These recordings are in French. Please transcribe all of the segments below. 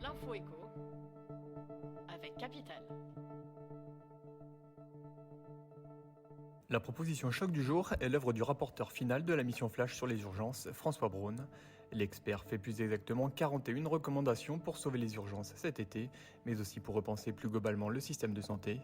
l'info écho avec Capital. La proposition choc du jour est l'œuvre du rapporteur final de la mission Flash sur les urgences, François Braun. L'expert fait plus exactement 41 recommandations pour sauver les urgences cet été, mais aussi pour repenser plus globalement le système de santé,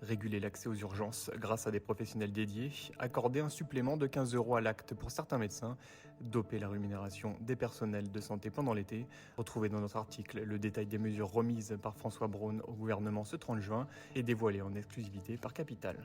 réguler l'accès aux urgences grâce à des professionnels dédiés, accorder un supplément de 15 € à l'acte pour certains médecins, doper la rémunération des personnels de santé pendant l'été. Retrouvez dans notre article le détail des mesures remises par François Braun au gouvernement ce 30 juin et dévoilées en exclusivité par Capital.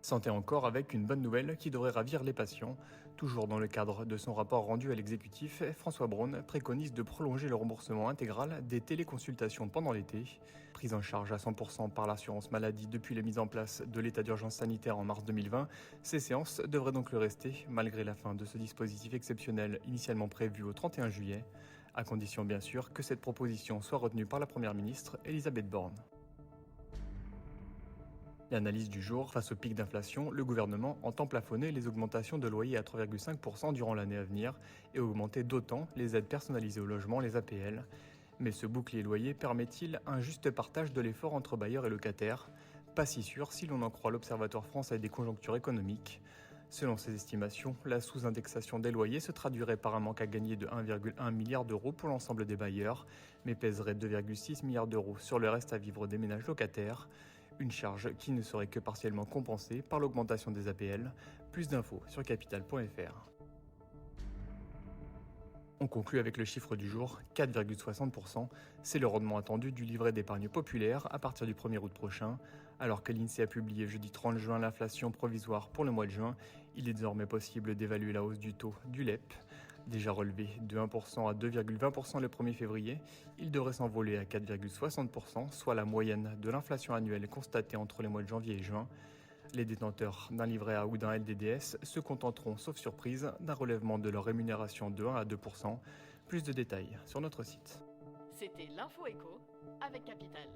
Santé encore avec une bonne nouvelle qui devrait ravir les patients. Toujours dans le cadre de son rapport rendu à l'exécutif, François Braun préconise de prolonger le remboursement intégral des téléconsultations pendant l'été. Prise en charge à 100% par l'assurance maladie depuis la mise en place de l'état d'urgence sanitaire en mars 2020, ces séances devraient donc le rester malgré la fin de ce dispositif exceptionnel initialement prévu au 31 juillet, à condition bien sûr que cette proposition soit retenue par la Première ministre Elisabeth Borne. L'analyse du jour, face au pic d'inflation, le gouvernement entend plafonner les augmentations de loyers à 3,5% durant l'année à venir et augmenter d'autant les aides personnalisées au logement, les APL. Mais ce bouclier loyer permet-il un juste partage de l'effort entre bailleurs et locataires? Pas si sûr si l'on en croit l'Observatoire français des conjonctures économiques. Selon ses estimations, la sous-indexation des loyers se traduirait par un manque à gagner de 1,1 milliard d'euros pour l'ensemble des bailleurs, mais pèserait 2,6 milliards d'euros sur le reste à vivre des ménages locataires. Une charge qui ne serait que partiellement compensée par l'augmentation des APL. Plus d'infos sur capital.fr. On conclut avec le chiffre du jour, 4,60%. C'est le rendement attendu du livret d'épargne populaire à partir du 1er août prochain. Alors que l'INSEE a publié jeudi 30 juin l'inflation provisoire pour le mois de juin, il est désormais possible d'évaluer la hausse du taux du LEP. Déjà relevé de 1% à 2,20% le 1er février, il devrait s'envoler à 4,60%, soit la moyenne de l'inflation annuelle constatée entre les mois de janvier et juin. Les détenteurs d'un livret A ou d'un LDDS se contenteront, sauf surprise, d'un relèvement de leur rémunération de 1 à 2%. Plus de détails sur notre site. C'était l'info écho avec Capital.